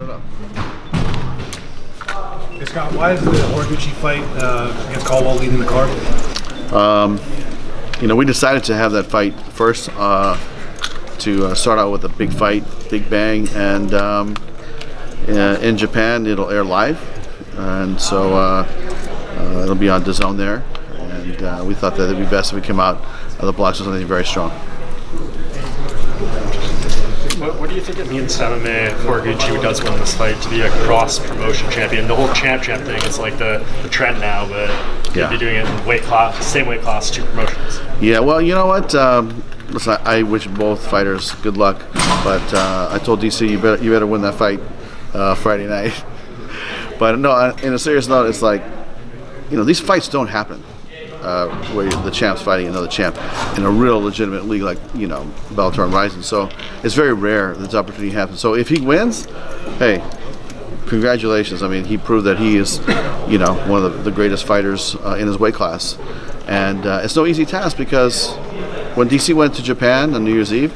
Hey Scott, why is the Horiguchi fight against Caldwell leading the card? We decided to have that fight first to start out with a big fight, big bang, and in Japan it'll air live, and so it'll be on DAZN there, and we thought that it'd be best if we came out of the blocks with something very strong. What do you think it means to MMA Horiguchi, who does win this fight, to be a cross-promotion champion? The whole champ thing is like the trend now, but you'd be doing it in same weight class, two promotions. Yeah, well, you know what? Listen, I wish both fighters good luck, but I told DC you better win that fight Friday night. But no, in a serious note, it's like, these fights don't happen where the champ's fighting another champ in a real legitimate league like Bellator and Rising. So it's very rare that this opportunity happens. So if he wins, hey, congratulations. I mean, he proved that he is one of the greatest fighters in his weight class, and it's no easy task, because when DC went to Japan on New Year's Eve,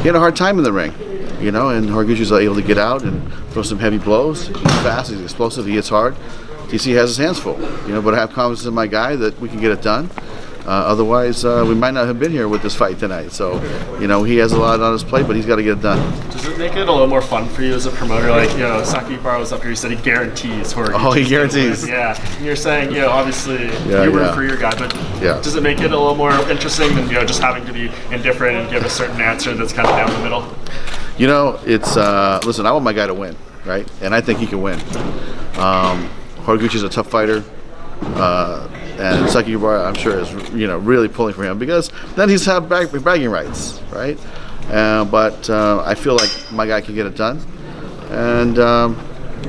he had a hard time in the ring, and Horiguchi was able to get out and throw some heavy blows. He's fast, he's explosive, he hits hard. DC has his hands full, but I have confidence in my guy that we can get it done. Otherwise, we might not have been here with this fight tonight. So, he has a lot on his plate, but he's got to get it done. Does it make it a little more fun for you as a promoter? Like, Saki Bar was up here, he said he guarantees Horiguchi. Oh, he guarantees. Yeah. And you're saying, obviously, you root for your guy, but does it make it a little more interesting than, just having to be indifferent and give a certain answer that's kind of down the middle? It's, listen, I want my guy to win, right? And I think he can win. Horiguchi's a tough fighter, and Saki Bar, I'm sure, is really pulling for him, because then he's have bragging rights, right? But I feel like my guy can get it done, and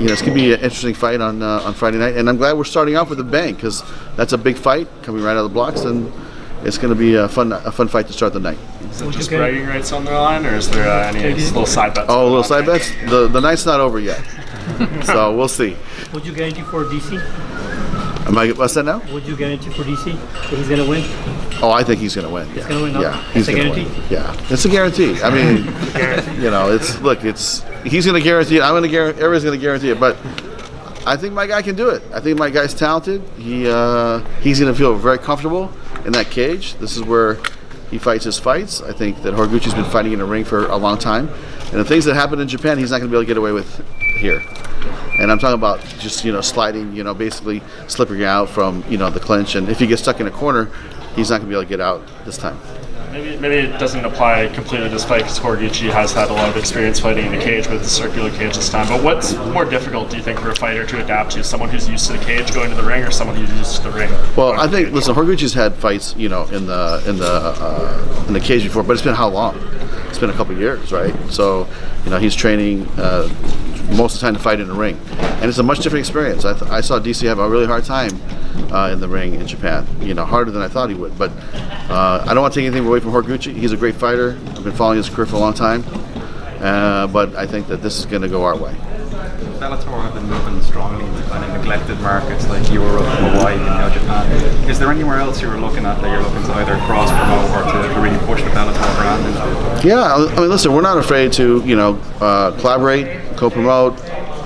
it's gonna be an interesting fight on Friday night. And I'm glad we're starting off with a bang, because that's a big fight coming right out of the blocks, and it's gonna be a fun fight to start the night. Is it just bragging rights on the line, or is there any little side bets? Oh, little side bets. The night's not over yet, so we'll see. Would you guarantee for DC? What's that now? Would you guarantee for DC that he's going to win? Oh, I think he's going to win. He's going to win. No? Yeah, he's going to win. Yeah, it's a guarantee. I mean, he's going to guarantee it. I'm going to guarantee. Everybody's going to guarantee it. But I think my guy can do it. I think my guy's talented. He's going to feel very comfortable in that cage. This is where he fights his fights. I think that Horiguchi's been fighting in a ring for a long time, and the things that happen in Japan, he's not going to be able to get away with here. And I'm talking about just sliding, basically slipping out from the clinch, and if he gets stuck in a corner, he's not going to be able to get out this time. Maybe it doesn't apply completely to this fight, because Horiguchi has had a lot of experience fighting in the cage with the circular cage this time. But what's more difficult, do you think, for a fighter to adapt to? Someone who's used to the cage going to the ring, or someone who's used to the ring? Well, I think Horiguchi's had fights in the cage before, but it's been how long? It's been a couple of years, right? So he's training most of the time to fight in the ring, and it's a much different experience. I saw DC have a really hard time in the ring in Japan, harder than I thought he would. But I don't want to take anything away from Horiguchi. He's a great fighter. I've been following his career for a long time, but I think that this is going to go our way. Bellator have been moving strongly into kind of neglected markets like Europe, Hawaii, and now Japan. Is there anywhere else you're looking at that you're looking to either cross promote or to really push the Bellator brand into? Yeah, I mean, listen, we're not afraid to collaborate, co-promote,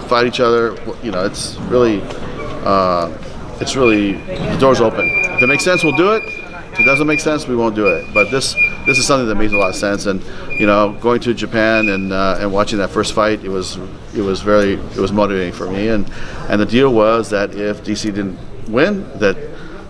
fight each other. It's really the door's open. If it makes sense, we'll do it. If it doesn't make sense, we won't do it. But this is something that makes a lot of sense. And going to Japan and watching that first fight, it was motivating for me. And the deal was that if DC didn't win, that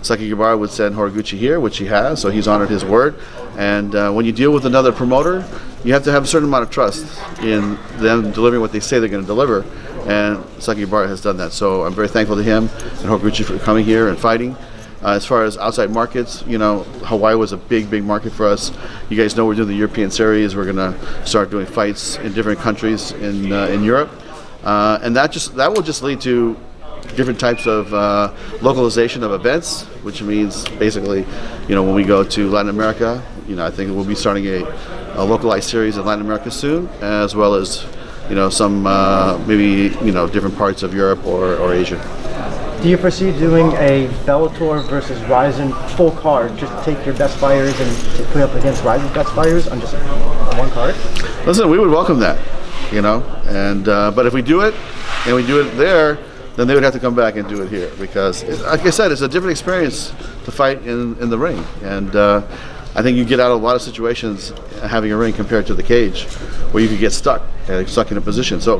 Saki Bar would send Horiguchi here, which he has. So he's honored his word. And when you deal with another promoter, you have to have a certain amount of trust in them delivering what they say they're going to deliver. And Saki Bar has done that. So I'm very thankful to him and Horiguchi for coming here and fighting. As far as outside markets, Hawaii was a big market for us. You guys know we're doing the European series. We're going to start doing fights in different countries in Europe, and that will just lead to different types of localization of events, which means basically, when we go to Latin America, I think we'll be starting a localized series in Latin America soon, as well as some maybe different parts of Europe or Asia. Do you foresee doing a Bellator versus Ryzen full card, just to take your best fighters and to put up against Ryzen's best fighters on just one card? Listen, we would welcome that. you know. And but if we do it and we do it there, then they would have to come back and do it here because, like I said, it's a different experience to fight in the ring. And I think you get out of a lot of situations having a ring compared to the cage, where you could get stuck in a position. So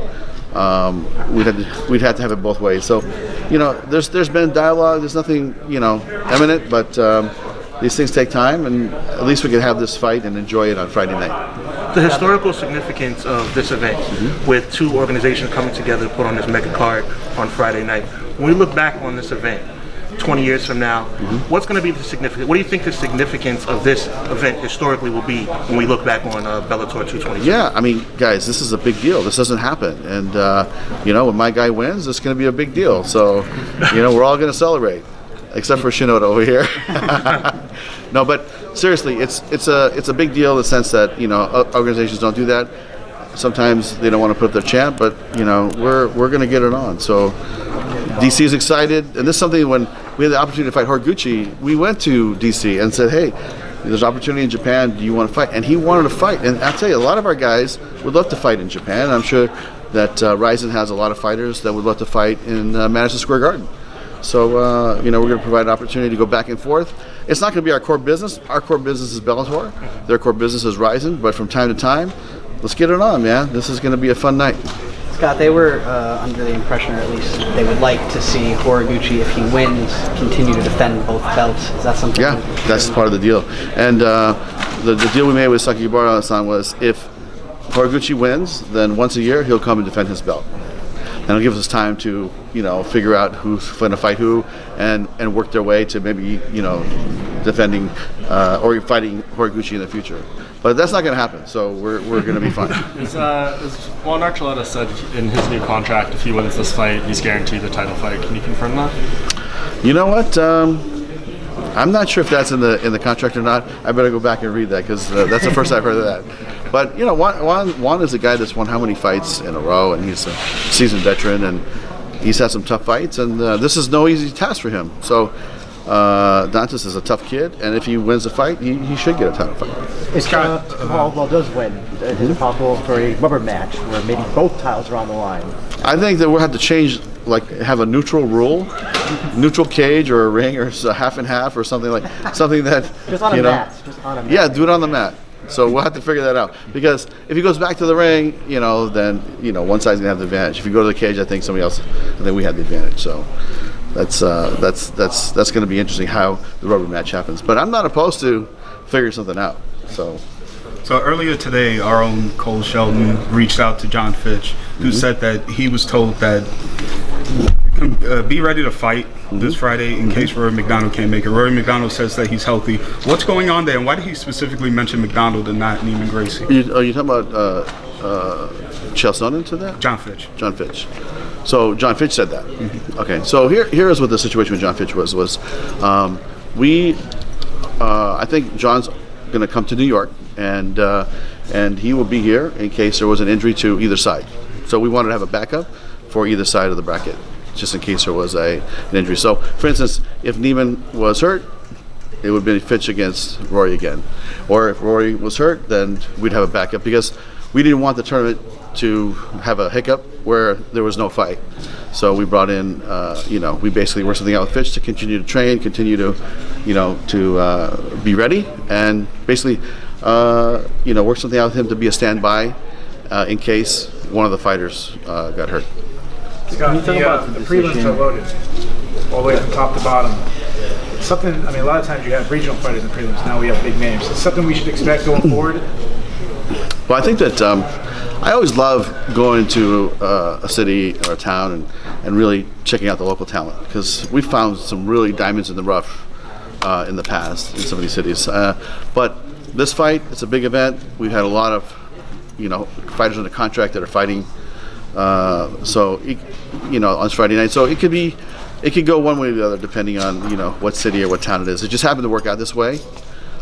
we'd have to have it both ways. So, you know, there's been dialogue. There's nothing, you know, imminent, but these things take time, and at least we can have this fight and enjoy it on Friday night. The historical significance of this event, with two organizations coming together to put on this mega card on Friday night. When we look back on this event, 20 years from now, what's going to be the significance? What do you think the significance of this event historically will be when we look back on Bellator 226? Yeah, I mean, guys, this is a big deal. This doesn't happen, and you know, when my guy wins, it's going to be a big deal. So, you know, we're all going to celebrate, except for Shinoda over here. No, but seriously, it's a big deal in the sense that, you know, organizations don't do that. Sometimes they don't want to put up their champ, but you know, we're going to get it on. So DC is excited, and this is something when we had the opportunity to fight Horiguchi, we went to DC and said, hey, there's opportunity in Japan, do you want to fight? And he wanted to fight, and I'll tell you, a lot of our guys would love to fight in Japan. I'm sure that Ryzen has a lot of fighters that would love to fight in Madison Square Garden. So, you know, we're going to provide an opportunity to go back and forth. It's not going to be our core business. Our core business is Bellator. Their core business is Ryzen, but from time to time, let's get it on, man. This is going to be a fun night. Scott, they were under the impression, or at least they would like to see Horiguchi, if he wins, continue to defend both belts. Is that something? Yeah, that's part of the deal. And the deal we made with Sakibara-san was if Horiguchi wins, then once a year he'll come and defend his belt. And it'll give us time to, you know, figure out who's going to fight who and work their way to maybe, you know, defending or fighting Horiguchi in the future. But that's not going to happen, so we're going to be fine. Juan Archuleta said in his new contract, if he wins this fight, he's guaranteed a title fight. Can you confirm that? You know what? I'm not sure if that's in the contract or not. I better go back and read that because that's the first I've heard of that. But you know, Juan is a guy that's won how many fights in a row, and he's a seasoned veteran, and he's had some tough fights, and this is no easy task for him. So Dantas is a tough kid, and if he wins the fight, he should get a title fight. If Caldwell does win, is it possible for a rubber match where maybe both titles are on the line? I think that we'll have to change, like have a neutral rule, neutral cage or a ring or a half and half or something that Just on a mat. Just on a mat. Yeah, do it on the mat. So we'll have to figure that out because if he goes back to the ring, you know, then you know one side's gonna have the advantage. If you go to the cage, I think somebody else, I think we have the advantage. So that's going to be interesting how the rubber match happens. But I'm not opposed to figuring something out. So earlier today, our own Cole Sheldon reached out to John Fitch, who said that he was told that be ready to fight this Friday in case Rory MacDonald can't make it. Rory MacDonald says that he's healthy. What's going on there, and why did he specifically mention MacDonald and not Neiman Gracie? Are you talking about Chael Sonnen to that? John Fitch. John Fitch. So John Fitch said that. Okay. So here is what the situation with John Fitch was. I think John's going to come to New York, and he will be here in case there was an injury to either side. So we wanted to have a backup for either side of the bracket, just in case there was an injury. So, for instance, if Neiman was hurt, it would be Fitch against Rory again. Or if Rory was hurt, then we'd have a backup because we didn't want the tournament to have a hiccup where there was no fight. So we brought in, we basically worked something out with Fitch to continue to train, continue to, to be ready, and basically, work something out with him to be a standby in case one of the fighters got hurt. Scott, the prelims are loaded all the way from top to bottom. Something, I mean, a lot of times you have regional fighters in the prelims. Now we have big names. It's something we should expect going forward. Well, I think that I always love going to a city or a town and really checking out the local talent because we've found some really diamonds in the rough in the past in some of these cities. But this fight, it's a big event. We've had a lot of, fighters under contract that are fighting. On Friday night. So it could go one way or the other depending on, what city or what town it is. It just happened to work out this way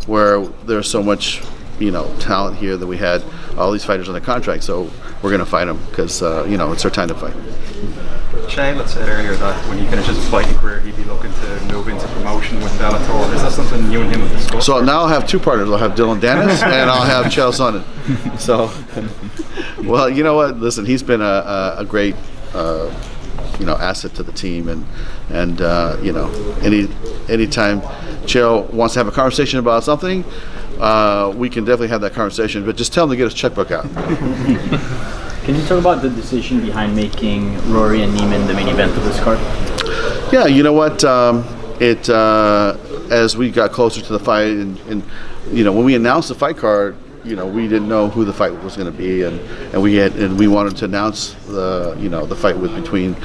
where there's so much, talent here that we had all these fighters on the contract. So we're going to fight them because, it's our time to fight. Shane said earlier that when he finishes his fighting career, he'd be looking to move into promotion with Bellator. Is that something you and him have discussed? So now I'll have two partners. I'll have Dylan Dennis and I'll have Chael Sonnen. So Well, you know what? Listen, he's been a great, asset to the team, and anytime Chael wants to have a conversation about something, we can definitely have that conversation. But just tell him to get his checkbook out. Can you talk about the decision behind making Rory and Neiman the main event of this card? Yeah, you know what? As we got closer to the fight, and when we announced the fight card, we didn't know who the fight was going to be, and we wanted to announce the fight between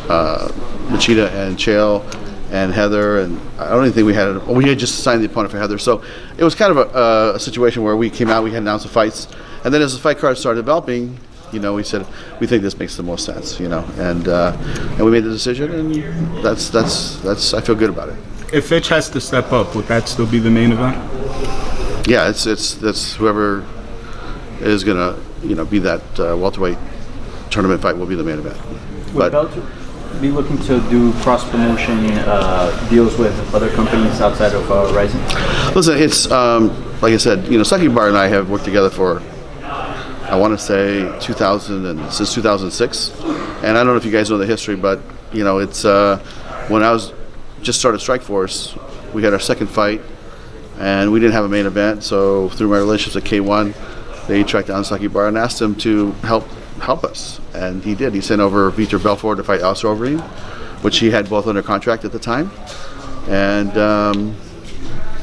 Machida and Chael and Heather, and I don't even think we had just signed the opponent for Heather, so it was kind of a situation where we came out, we had announced the fights, and then as the fight card started developing, we said we think this makes the most sense, and we made the decision, and that's I feel good about it. If Fitch has to step up, would that still be the main event? Yeah, it's whoever is gonna be that welterweight tournament fight will be the main event. Would Bellator be looking to do cross promotion deals with other companies outside of Rising? Listen, it's like I said, Cyborg and I have worked together for I want to say since 2006, and I don't know if you guys know the history, but it's when I was just started Strikeforce, we had our second fight. And we didn't have a main event, so through my relationships at K1, they tracked down Saki Bar and asked him to help us, and he did. He sent over Vitor Belfort to fight Alistair Overeem, which he had both under contract at the time. And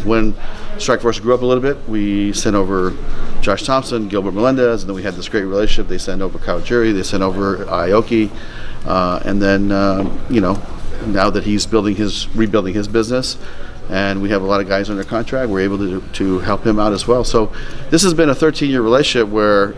when Strikeforce grew up a little bit, we sent over Josh Thompson, Gilbert Melendez, and then we had this great relationship. They sent over Kyle Jury, they sent over Aoki, and then now that he's rebuilding his business. And we have a lot of guys under contract. We're able to help him out as well. So this has been a 13-year relationship where,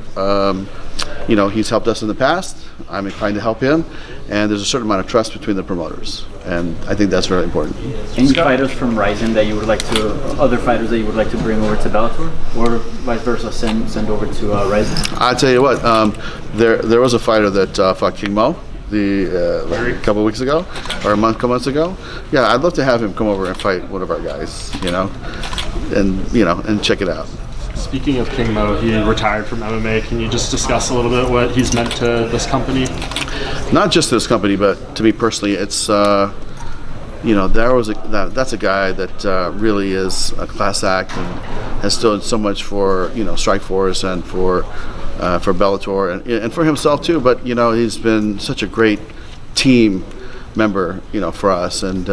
he's helped us in the past. I'm inclined to help him. And there's a certain amount of trust between the promoters. And I think that's really important. Any fighters from Rising that you would like to, other fighters that you would like to bring over to Bellator? Or vice versa, send over to Rising? I'll tell you what, there was a fighter that fought King Mo. A couple of weeks ago, or a couple months ago. Yeah, I'd love to have him come over and fight one of our guys, and check it out. Speaking of King Mo, he retired from MMA. Can you just discuss a little bit what he's meant to this company? Not just this company, but to me personally, it's that's a guy that really is a class act and has done so much for Strikeforce and for Bellator and for himself too, but he's been such a great team member for us, and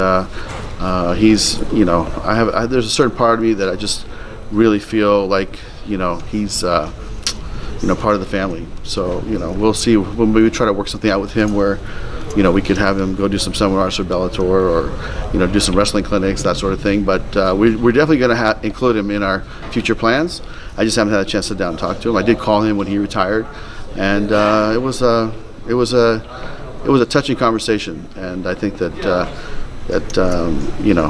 he's there's a certain part of me that I just really feel like he's part of the family. So we'll see when we try to work something out with him where we could have him go do some seminars for Bellator or do some wrestling clinics, that sort of thing. But we're definitely going to include him in our future plans. I just haven't had a chance to sit down and talk to him. I did call him when he retired, and it was a touching conversation. And I think that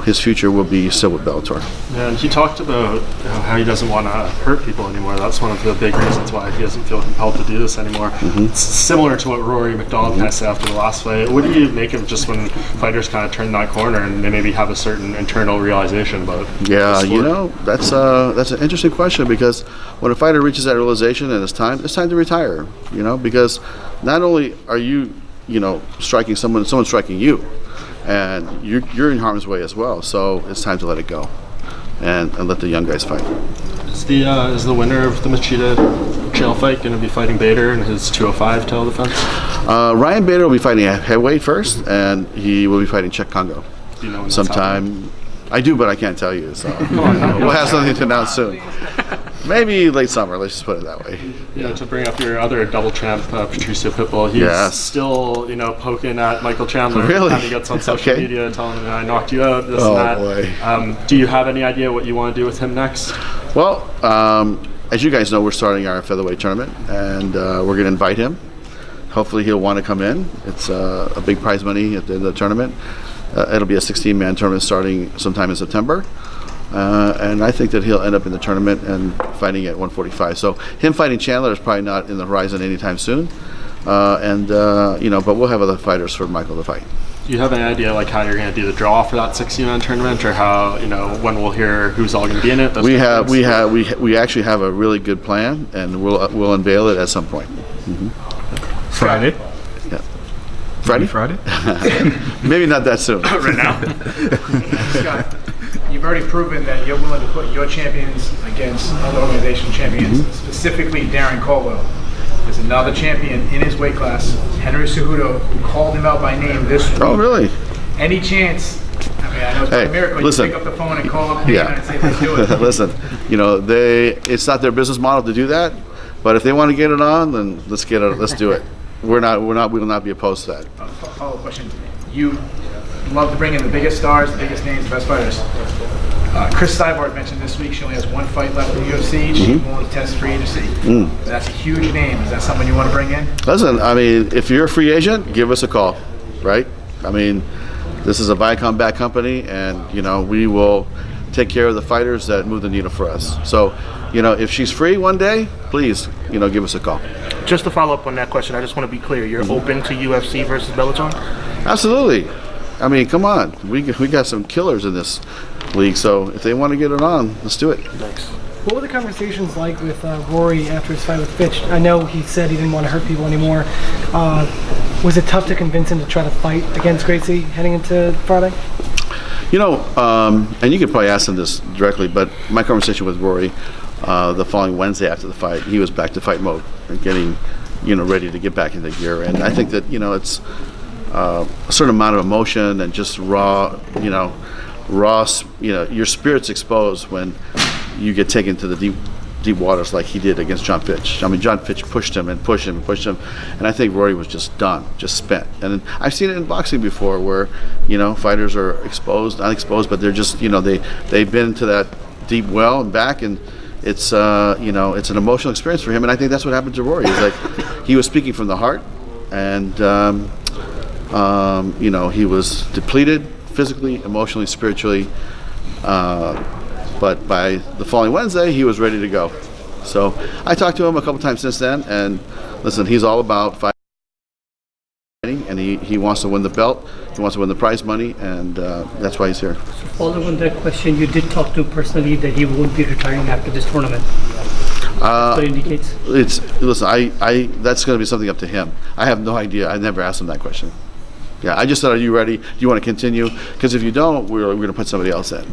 his future will be still with Bellator. Yeah, and he talked about how he doesn't want to hurt people anymore. That's one of the big reasons why he doesn't feel compelled to do this anymore. Mm-hmm. It's similar to what Rory MacDonald kind of said after the last fight. What do you make of just when fighters kind of turn that corner and they maybe have a certain internal realization about it? Yeah, that's an interesting question, because when a fighter reaches that realization and it's time to retire. Because not only are you striking someone's striking you, and you're in harm's way as well. So it's time to let it go, and let the young guys fight. Is the winner of the Machida Chael fight going to be fighting Bader in his 205 title defense? Ryan Bader will be fighting at heavyweight first, and he will be fighting Czech Congo. Do you know when sometime? I do, but I can't tell you. So we'll have something to announce soon. Maybe late summer, let's just put it that way. Yeah, to bring up your other double champ, Patricio Pitbull, he's still, poking at Michael Chandler. Really? He gets on social media telling him, I knocked you out, this and that. Boy. Do you have any idea what you want to do with him next? Well, as you guys know, we're starting our featherweight tournament, and we're going to invite him. Hopefully he'll want to come in. It's a big prize money at the end of the tournament. It'll be a 16-man tournament starting sometime in September. And I think that he'll end up in the tournament and fighting at 145. So him fighting Chandler is probably not in the horizon anytime soon. But we'll have other fighters for Michael to fight. Do you have any idea how you're going to do the draw for that 16-man tournament, or how when we'll hear who's all going to be in it? We actually have a really good plan, and we'll unveil it at some point. Friday. Yeah. Friday? Friday? Maybe not that soon. Right now. Scott, you've already proven that you're willing to put your champions against other organization champions, specifically Darren Caldwell. There's another champion in his weight class, Henry Cejudo, who called him out by name this week. Oh, really? Any chance? I mean, I know it's a miracle. Listen, you pick up the phone and call up Dana and say, let's do it. Listen, it's not their business model to do that, but if they want to get it on, then let's do it. We will not be opposed to that. Follow-up question. You love to bring in the biggest stars, the biggest names, the best fighters. Chris Cyborg mentioned this week she only has one fight left in the UFC. She won't test free agency. That's a huge name. Is that someone you want to bring in? Listen, I mean, if you're a free agent, give us a call, right? I mean, this is a Viacom-backed company, and we will take care of the fighters that move the needle for us. So, if she's free one day, please, give us a call. Just to follow up on that question, I just want to be clear. You're open to UFC versus Bellator? Absolutely. I mean, come on. We got some killers in this league, so if they want to get it on, let's do it. Thanks. What were the conversations like with Rory after his fight with Fitch? I know he said he didn't want to hurt people anymore. Was it tough to convince him to try to fight against Gracie heading into Friday? And you could probably ask him this directly, but my conversation with Rory the following Wednesday after the fight, he was back to fight mode and getting, ready to get back into gear. And I think that, it's a certain amount of emotion and just raw, your spirit's exposed when you get taken to the deep waters like he did against John Fitch. I mean, John Fitch pushed him, and I think Rory was just done, just spent. And I've seen it in boxing before where, fighters are not exposed, but they're just, they've been to that deep well and back, and it's, it's an emotional experience for him. And I think that's what happened to Rory. It's like he was speaking from the heart, and, he was depleted physically, emotionally, spiritually, but by the following Wednesday, he was ready to go. So I talked to him a couple times since then, and listen, he's all about fighting, and he wants to win the belt, he wants to win the prize money, and that's why he's here. So following on that question, you did talk to him personally that he won't be retiring after this tournament. That's what it indicates. Listen, I that's going to be something up to him. I have no idea. I never asked him that question. Yeah, I just said, are you ready? Do you want to continue? Because if you don't, we're going to put somebody else in,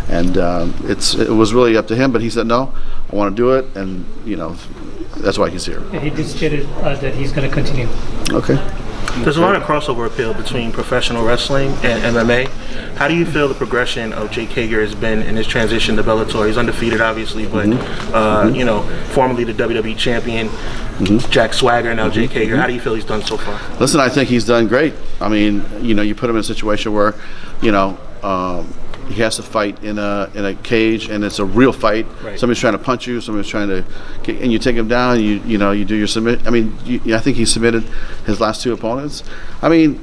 And it was really up to him, but he said, no, I want to do it, and, that's why he's here. Yeah, he did state that he's going to continue. Okay. There's a lot of crossover appeal between professional wrestling and MMA. How do you feel the progression of Jake Hager has been in his transition to Bellator? He's undefeated, obviously, but formerly the WWE champion, Jack Swagger, now Jake Hager. How do you feel he's done so far? Listen, I think he's done great. I mean, you put him in a situation where, he has to fight in a cage, and it's a real fight. Right. Somebody's trying to punch you, somebody's trying to, and you take him down. You do your submit. I mean, I think he submitted his last two opponents. I mean,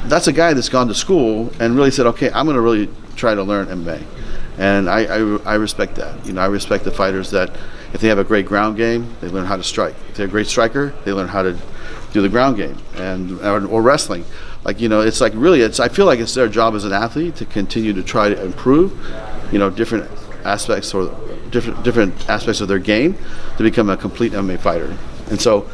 that's a guy that's gone to school and really said, okay, I'm going to really try to learn MMA, and I respect that. I respect the fighters that if they have a great ground game, they learn how to strike. If they're a great striker, they learn how to do the ground game or wrestling. Like, it's like really, I feel like it's their job as an athlete to continue to try to improve, different aspects or different aspects of their game to become a complete MMA fighter. And so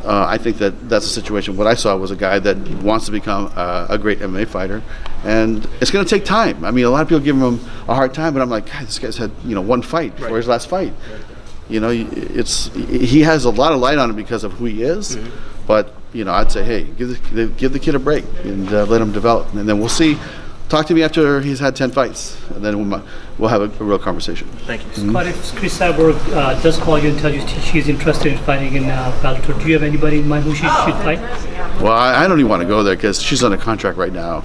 I think that's a situation. What I saw was a guy that wants to become a great MMA fighter, and it's going to take time. I mean, a lot of people give him a hard time, but I'm like, God, this guy's had one fight before his last fight. He has a lot of light on him because of who he is, but I'd say, hey, give the kid a break and let him develop, and then we'll see. Talk to me after he's had 10 fights, and then we'll have a real conversation. Thank you. Scott, if Chris Cyborg does call you and tell you she's interested in fighting in Bellator, do you have anybody in mind who she should fight? Well, I don't even want to go there because she's on a contract right now,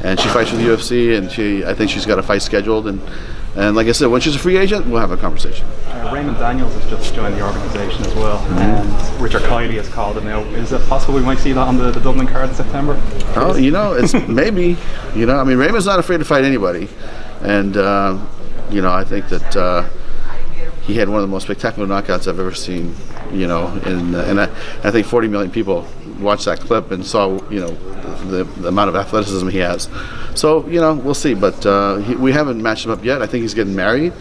and she fights for the UFC, and I think she's got a fight scheduled, and like I said, when she's a free agent, we'll have a conversation. Raymond Daniels has just joined the organisation as well, and Richard Kiley has called him now. Is it possible we might see that on the Dublin card in September? Oh, it's maybe. I mean, Raymond's not afraid to fight anybody, and I think that he had one of the most spectacular knockouts I've ever seen. And I think 40 million people watched that clip and saw the amount of athleticism he has. So we'll see. But we haven't matched him up yet. I think he's getting married,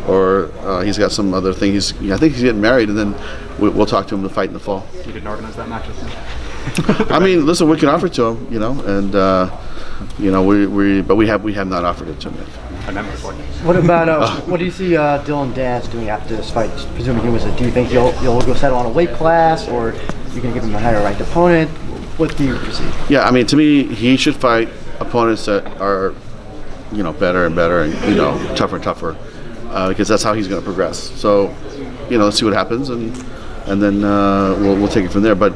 or he's got some other thing. I think he's getting married, and then we'll talk to him to fight in the fall. You didn't organize that match with him? I mean, listen, we can offer it to him, and we have not offered it to him yet. What about what do you see Dylan Dance doing after this fight? Presuming he was do you think you'll go settle on a weight class, or you're gonna give him a higher ranked opponent? What do you perceive? Yeah, I mean, to me, he should fight opponents that are, better and better, and tougher and tougher, because that's how he's going to progress. So, let's see what happens, and then we'll take it from there. But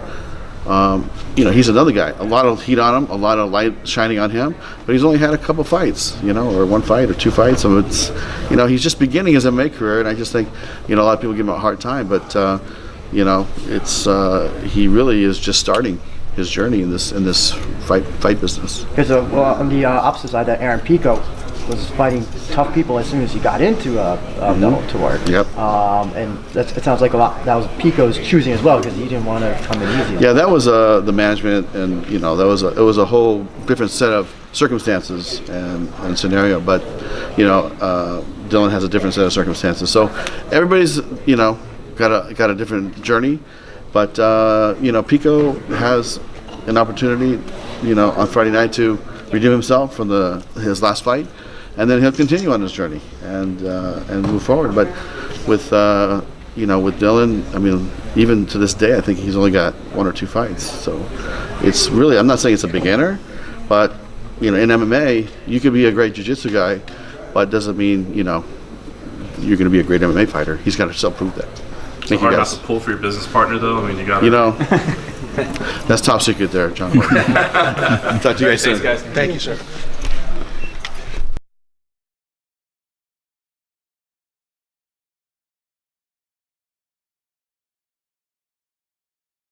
he's another guy. A lot of heat on him, a lot of light shining on him, but he's only had a couple fights, or one fight or two fights. So it's, he's just beginning his MMA career, and I just think, a lot of people give him a hard time, but it's he really is just starting his journey in this fight business. Because on the opposite side, that Aaron Pico was fighting tough people as soon as he got into Bellator. Yep. And it sounds like that was Pico's choosing as well, because he didn't want to come in easy. Yeah, that was the management, and it was a whole different set of circumstances and scenario. But Dylan has a different set of circumstances. So everybody's got a different journey. But Pico has an opportunity, on Friday night to redeem himself from his last fight, and then he'll continue on his journey and move forward. But with with Dylan, I mean, even to this day, I think he's only got one or two fights. So it's really, I'm not saying it's a beginner, but in MMA, you could be a great jiu-jitsu guy, but it doesn't mean you're going to be a great MMA fighter. He's got to self-prove that. It's hard not to pull for your business partner, though. I mean, you got that's top secret there, John. Talk to you guys soon. Thanks, guys. Thank you, sir.